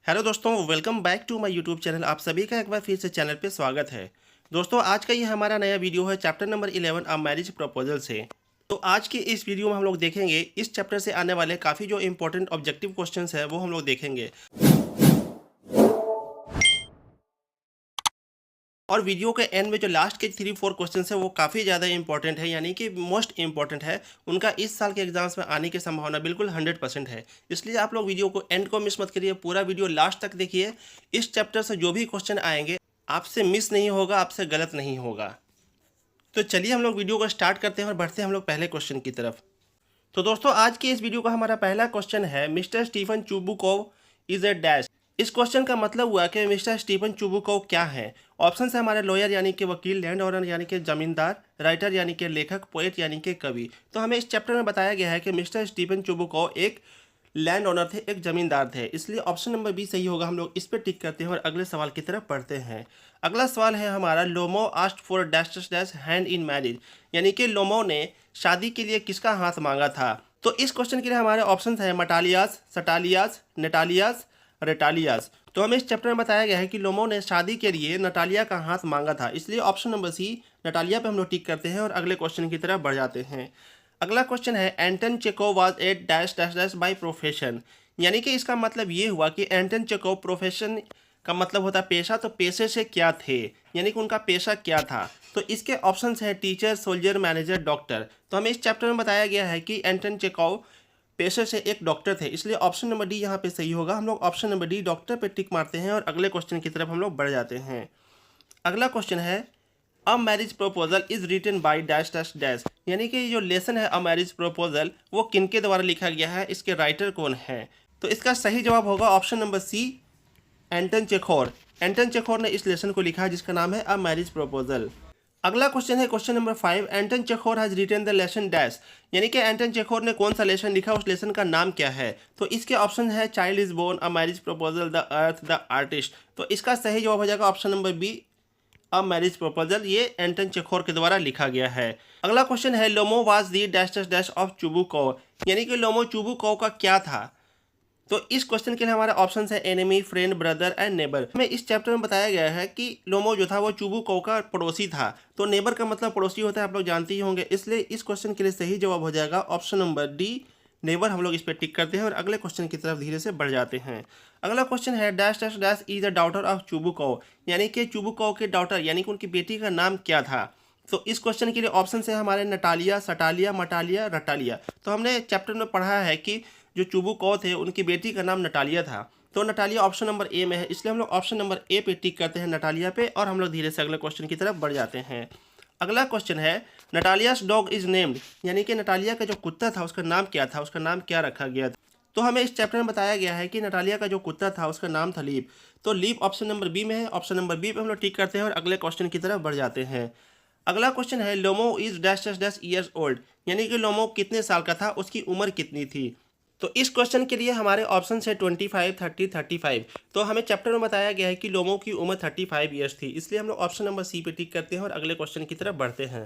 Hello दोस्तों, welcome back to my YouTube channel. आप सभी का एक बार फिर से चैनल पे स्वागत है। दोस्तों, आज का ये हमारा नया वीडियो है चैप्टर नंबर 11 अ मैरिज प्रपोजल से। तो आज की इस वीडियो में हम लोग देखेंगे इस चैप्टर से आने वाले काफ़ी जो इंपॉर्टेंट ऑब्जेक्टिव क्वेश्चंस है वो हम लोग देखेंगे। और वीडियो के एंड में जो लास्ट के 3-4 क्वेश्चंस है वो काफ़ी ज़्यादा इंपॉर्टेंट है, यानी कि मोस्ट इंपॉर्टेंट है। उनका इस साल के एग्जाम्स में आने की संभावना बिल्कुल 100% है। इसलिए आप लोग वीडियो को एंड को मिस मत करिए, पूरा वीडियो लास्ट तक देखिए। इस चैप्टर से जो भी क्वेश्चन आएंगे आपसे मिस नहीं होगा, आपसे गलत नहीं होगा। तो चलिए हम लोग वीडियो को स्टार्ट करते हैं और बढ़ते हैं हम लोग पहले क्वेश्चन की तरफ। तो दोस्तों, आज की इस वीडियो का हमारा पहला क्वेश्चन है, mister Stephen Chubukov is a dash. इस क्वेश्चन का मतलब हुआ कि मिस्टर स्टीफन चुबुकोव क्या है। ऑप्शन है हमारे लॉयर यानी कि वकील, लैंड ओनर यानी कि जमींदार, राइटर यानी कि लेखक, पोएट यानी कि कवि। तो हमें इस चैप्टर में बताया गया है कि मिस्टर स्टीफन चुबुकोव एक लैंड ओनर थे, एक जमींदार थे। इसलिए ऑप्शन नंबर बी सही होगा। हम लोग इस पर टिक करते हैं और अगले सवाल की तरफ बढ़ते हैं। अगला सवाल है हमारा, Lomov asked for dash dash hand in marriage, यानी कि लोमो ने शादी के लिए किसका हाथ मांगा था। तो इस क्वेश्चन के लिए हमारे ऑप्शन है मटालियास, सटालियास, नेटालियास, रेटालियास। तो हमें इस चैप्टर में बताया गया है कि लोमो ने शादी के लिए नटालिया का हाथ मांगा था। इसलिए ऑप्शन नंबर सी नटालिया पे हम लोग टिक करते हैं और अगले क्वेश्चन की तरफ बढ़ जाते हैं। अगला क्वेश्चन है, Anton Chekhov was a dash dash dash by profession, यानी कि इसका मतलब ये हुआ कि एंटन चेकोव, प्रोफेशन का मतलब होता है पेशा, तो पेशे से क्या थे, यानी कि उनका पेशा क्या था। तो इसके ऑप्शंस हैं टीचर, सोल्जर, मैनेजर, डॉक्टर। तो हमें इस चैप्टर में बताया गया है कि एंटन चेकोव पेशे से एक डॉक्टर थे। इसलिए ऑप्शन नंबर डी यहाँ पे सही होगा। हम लोग ऑप्शन नंबर डी डॉक्टर पे टिक मारते हैं और अगले क्वेश्चन की तरफ हम लोग बढ़ जाते हैं। अगला क्वेश्चन है, a marriage proposal is written by dash dash dash, यानी कि जो लेसन है अ मैरिज प्रपोजल वो किनके द्वारा लिखा गया है, इसके राइटर कौन है। तो इसका सही जवाब होगा ऑप्शन नंबर सी, एंटन चेखोर। एंटन चेखोर ने इस लेसन को लिखा है जिसका नाम है अ मैरिज प्रपोजल। अगला क्वेश्चन है question number 5, Anton Chekhov has written the lesson dash, यानी कि एंटन चेखोर ने कौन सा लेसन लिखा, उस लेसन का नाम क्या है। तो इसके ऑप्शन है child is born, a marriage proposal, the earth, the artist. तो इसका सही जवाब हो जाएगा option number B, a marriage proposal. ये एंटन चेखोर के द्वारा लिखा गया है। अगला क्वेश्चन है, Lomov was the dash dash dash of Chubukov, यानी कि लोमो चुबुकोव का क्या था। तो इस क्वेश्चन के लिए हमारे ऑप्शन है enemy, friend, brother and neighbour. हमें इस चैप्टर में बताया गया है कि लोमो जो था वो चुबुकोव का पड़ोसी था। तो नेबर का मतलब पड़ोसी होता है, आप लोग जानते ही होंगे। इसलिए इस क्वेश्चन के लिए सही जवाब हो जाएगा ऑप्शन नंबर डी, नेबर। हम लोग इस पर टिक करते हैं और अगले क्वेश्चन की तरफ धीरे से बढ़ जाते हैं। अगला क्वेश्चन है, dash dash dash is the daughter of Chubukov, यानी कि चुबुकोव के डॉटर यानी कि उनकी बेटी का नाम क्या था। तो इस क्वेश्चन के लिए ऑप्शन है हमारे नटालिया, सटालिया, मटालिया, रटालिया। तो हमने चैप्टर में पढ़ा है कि जो चुबुकोव थे उनकी बेटी का नाम नटालिया था। तो नटालिया ऑप्शन नंबर ए में है, इसलिए हम लोग ऑप्शन नंबर ए पे टिक करते हैं, नटालिया पे, और हम लोग धीरे से अगले क्वेश्चन की तरफ बढ़ जाते हैं। अगला क्वेश्चन है, नटालियास डॉग इज नेम्ड, यानी कि नटालिया का जो कुत्ता था उसका नाम क्या था, उसका नाम क्या रखा गया था। तो हमें इस चैप्टर में बताया गया है कि नटालिया का जो कुत्ता था उसका नाम था लीप। तो लीप ऑप्शन नंबर बी में है, ऑप्शन नंबर बी पे हम लोग टिक करते हैं और अगले क्वेश्चन की तरफ बढ़ जाते हैं। अगला क्वेश्चन है, Lomov is dash dash dash years old, यानी कि लोमो कितने साल का था, उसकी उम्र कितनी थी। तो इस क्वेश्चन के लिए हमारे ऑप्शन है 25, 30, 35। तो हमें चैप्टर में बताया गया है कि लोमो की उम्र 35 ईयर्स थी। इसलिए हम लोग ऑप्शन नंबर सी पे टिक करते हैं और अगले क्वेश्चन की तरफ बढ़ते हैं।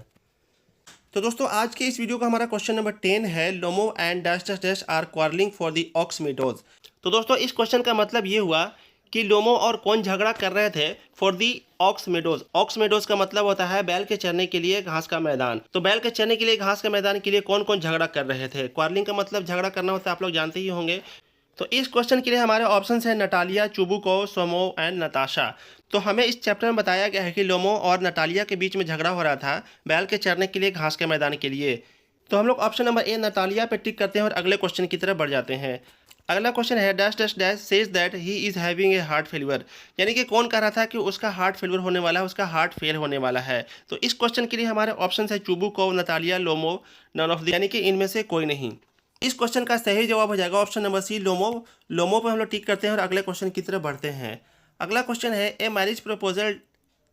तो दोस्तों, आज के इस वीडियो का हमारा क्वेश्चन नंबर 10 है, Lomov and dash dash dash are quarrelling for the Ox Meadows. तो दोस्तों, इस क्वेश्चन का मतलब ये हुआ कि लोमो और कौन झगड़ा कर रहे थे for the ox meadows. Ox meadows का मतलब होता है बैल के चरने के लिए घास का मैदान। तो बैल के चरने के लिए घास के मैदान के लिए कौन कौन झगड़ा कर रहे थे। क्वारलिंग का मतलब झगड़ा करना होता है, आप लोग जानते ही होंगे। तो इस क्वेश्चन के लिए हमारे ऑप्शन है नटालिया, चुबुकोव, सोमो एंड नताशा। तो हमें इस चैप्टर में बताया गया है कि लोमो और नटालिया के बीच में झगड़ा हो रहा था बैल के चरने के लिए घास के मैदान के लिए। तो हम लोग ऑप्शन नंबर ए नटालिया पे टिक करते हैं और अगले क्वेश्चन की तरफ बढ़ जाते हैं। अगला क्वेश्चन है, dash dash dash says that he is having a heart failure, यानी कि कौन कह रहा था कि उसका हार्ट फेलियर होने वाला है, उसका हार्ट फेल होने वाला है। तो इस क्वेश्चन के लिए हमारे ऑप्शन है Chubukov, Natalia, Lomov, none of the, यानी कि इनमें से कोई नहीं। इस क्वेश्चन का सही जवाब हो जाएगा ऑप्शन नंबर सी, लोमो। लोमो पे हम लोग टिक करते हैं और अगले क्वेश्चन की तरफ बढ़ते हैं। अगला क्वेश्चन है, a marriage proposal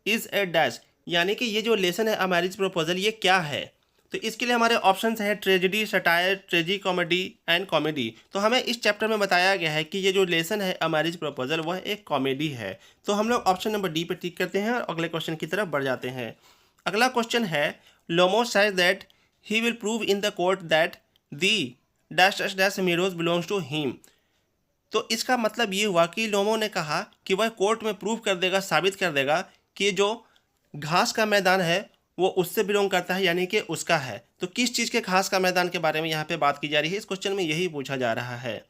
is a dash, यानी कि ये जो लेसन है अ मैरिज प्रपोजल ये क्या है। तो इसके लिए हमारे ऑप्शन है tragedy, satire, ट्रेजी comedy and comedy. तो हमें इस चैप्टर में बताया गया है कि ये जो लेसन है अ मैरिज प्रपोजल वह एक कॉमेडी है। तो हम लोग ऑप्शन नंबर डी पे टिक करते हैं और अगले क्वेश्चन की तरफ बढ़ जाते हैं। अगला क्वेश्चन है, Lomov says that he will prove in the court that the dash dash dash Meadows belongs to him, तो इसका मतलब ये हुआ कि लोमो ने कहा कि वह कोर्ट में प्रूव कर देगा, साबित कर देगा कि जो घास का मैदान है वो उससे बिलोंग करता है, यानी कि उसका है। तो किस चीज़ के घास का मैदान के बारे में यहाँ पे बात की जा रही है, इस क्वेश्चन में यही पूछा जा रहा है।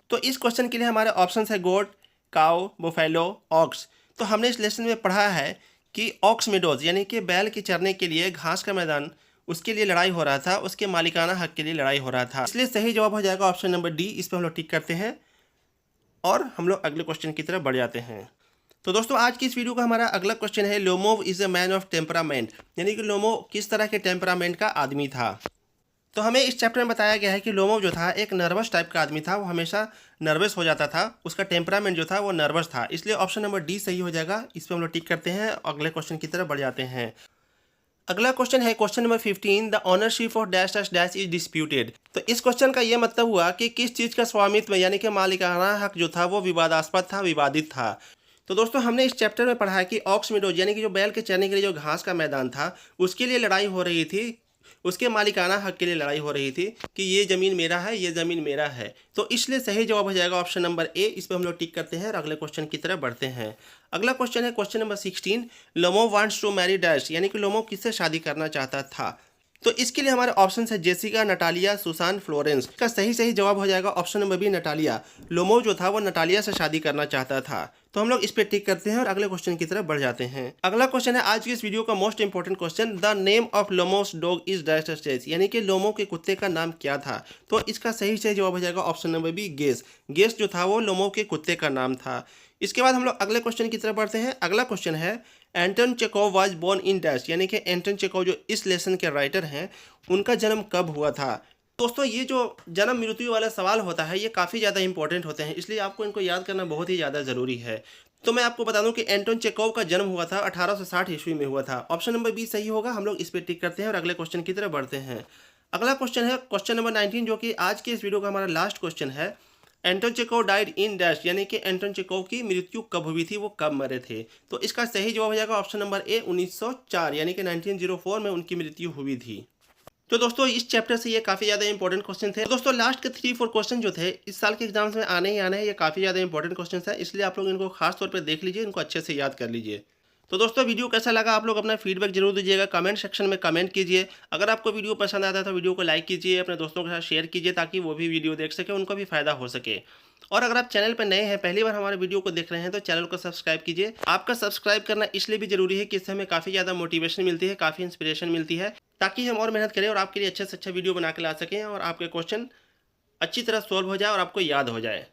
तो इस क्वेश्चन के लिए हमारे ऑप्शन है गोट, काउ, बुफेलो, ऑक्स। तो हमने इस लेसन में पढ़ा है कि ऑक्स मेडोज यानी कि बैल के चरने के लिए घास का मैदान, उसके लिए लड़ाई हो रहा था, उसके मालिकाना हक के लिए लड़ाई हो रहा था। इसलिए सही जवाब हो जाएगा ऑप्शन नंबर डी। इस पर हम लोग टिक करते हैं और हम लोग अगले क्वेश्चन की तरफ बढ़ जाते हैं। तो दोस्तों आज की इस वीडियो का हमारा अगला क्वेश्चन है Lomov is a man of temperament, यानी कि लोमो किस तरह के टेम्परामेंट का आदमी था। तो हमें इस चैप्टर में बताया गया है कि लोमोव जो था एक नर्वस टाइप का आदमी था, वो हमेशा नर्वस हो जाता था, उसका टेम्परामेंट जो था वो नर्वस था। इसलिए ऑप्शन नंबर डी सही हो जाएगा। इस पर हम लोग टिक करते हैं, अगले क्वेश्चन की तरफ बढ़ जाते हैं। अगला क्वेश्चन है question number 15, the ownership of dash dash dash is disputed. तो इस क्वेश्चन का ये मतलब हुआ कि किस चीज़ का स्वामित्व यानी कि मालिकाना हक जो था वो विवादास्पद था, विवादित था। तो दोस्तों हमने इस चैप्टर में पढ़ा है कि ऑक्स मेडोज यानी कि जो बैल के चरने के लिए जो घास का मैदान था उसके लिए लड़ाई हो रही थी, उसके मालिकाना हक के लिए लड़ाई हो रही थी कि ये ज़मीन मेरा है, ये ज़मीन मेरा है। तो इसलिए सही जवाब हो जाएगा ऑप्शन नंबर ए। इस पर हम लोग टिक करते हैं और अगले क्वेश्चन की तरफ बढ़ते हैं। अगला क्वेश्चन है question number 16, Lomov wants to marry dash, यानी कि लोमो किससे शादी करना चाहता था। तो इसके लिए हमारे ऑप्शन है जेसिका, नटालिया, सुसान, फ्लोरेंस। का सही जवाब हो जाएगा ऑप्शन नंबर बी, नटालिया। लोमो जो था वो नटालिया से शादी करना चाहता था। तो हम लोग इस पे टिक करते हैं और अगले क्वेश्चन की तरफ बढ़ जाते हैं। अगला क्वेश्चन है आज की इस वीडियो का most important question, the name of Lomov's dog is dash dash, यानी कि लोमो के कुत्ते का नाम क्या था। तो इसका सही जवाब हो जाएगा option number B, guess. Guess जो था वो लोमो के कुत्ते का नाम था। इसके बाद हम लोग अगले क्वेश्चन की तरफ बढ़ते हैं। अगला क्वेश्चन है Anton Chekhov was born in dash, यानी कि एंटन चेकोव जो इस लेसन के राइटर हैं उनका जन्म कब हुआ था। दोस्तों ये जो जन्म मृत्यु वाला सवाल होता है ये काफ़ी ज़्यादा इंपॉर्टेंट होते हैं, इसलिए आपको इनको याद करना बहुत ही ज़्यादा ज़रूरी है। तो मैं आपको बता दूं कि एंटन चेकोव का जन्म हुआ था 1860 ईस्वी में हुआ था। ऑप्शन नंबर बी सही होगा। हम लोग इस पर टिक करते हैं और अगले क्वेश्चन की तरफ बढ़ते हैं। अगला क्वेश्चन है क्वेश्चन नंबर 19, जो कि आज के इस वीडियो का हमारा लास्ट क्वेश्चन है। Anton Chekhov died in dash, यानी कि एंटन चेकोव की मृत्यु कब हुई थी, वो कब मरे थे। तो इसका सही जवाब हो जाएगा ऑप्शन नंबर ए, 1904, यानी कि 1904 में उनकी मृत्यु हुई थी। तो दोस्तों इस चैप्टर से ये काफ़ी ज़्यादा इंपॉर्टेंट क्वेश्चन थे। दोस्तों लास्ट के 3-4 क्वेश्चन जो थे इस साल के एग्जाम्स में आने ही आने हैं, ये काफ़ी ज़्यादा इंपॉर्टेंट क्वेश्चन है, इसलिए आप लोग इनको खास तौर पर देख लीजिए, इनको अच्छे से याद कर लीजिए। तो दोस्तों वीडियो कैसा लगा आप लोग अपना फीडबैक जरूर दीजिएगा, कमेंट सेक्शन में कमेंट कीजिए। अगर आपको वीडियो पसंद आता है तो वीडियो को लाइक कीजिए, अपने दोस्तों के साथ शेयर कीजिए ताकि वो भी वीडियो देख सके, उनको भी फायदा हो सके। और अगर आप चैनल पर नए हैं, पहली बार हमारे वीडियो को देख रहे हैं तो चैनल को सब्सक्राइब कीजिए। आपका सब्सक्राइब करना इसलिए भी जरूरी है कि इससे हमें काफ़ी ज़्यादा मोटिवेशन मिलती है, काफ़ी इंस्पिरेशन मिलती है, ताकि हम और मेहनत करें और आपके लिए अच्छे से अच्छा वीडियो बना के ला सकें और आपके क्वेश्चन अच्छी तरह सॉल्व हो जाए और आपको याद हो जाए।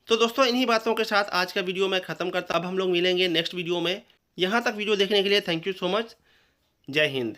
तो दोस्तों इन्हीं बातों के साथ आज का वीडियो मैं ख़त्म करता। अब हम लोग मिलेंगे नेक्स्ट वीडियो में। यहाँ तक वीडियो देखने के लिए थैंक यू सो मच। जय हिंद।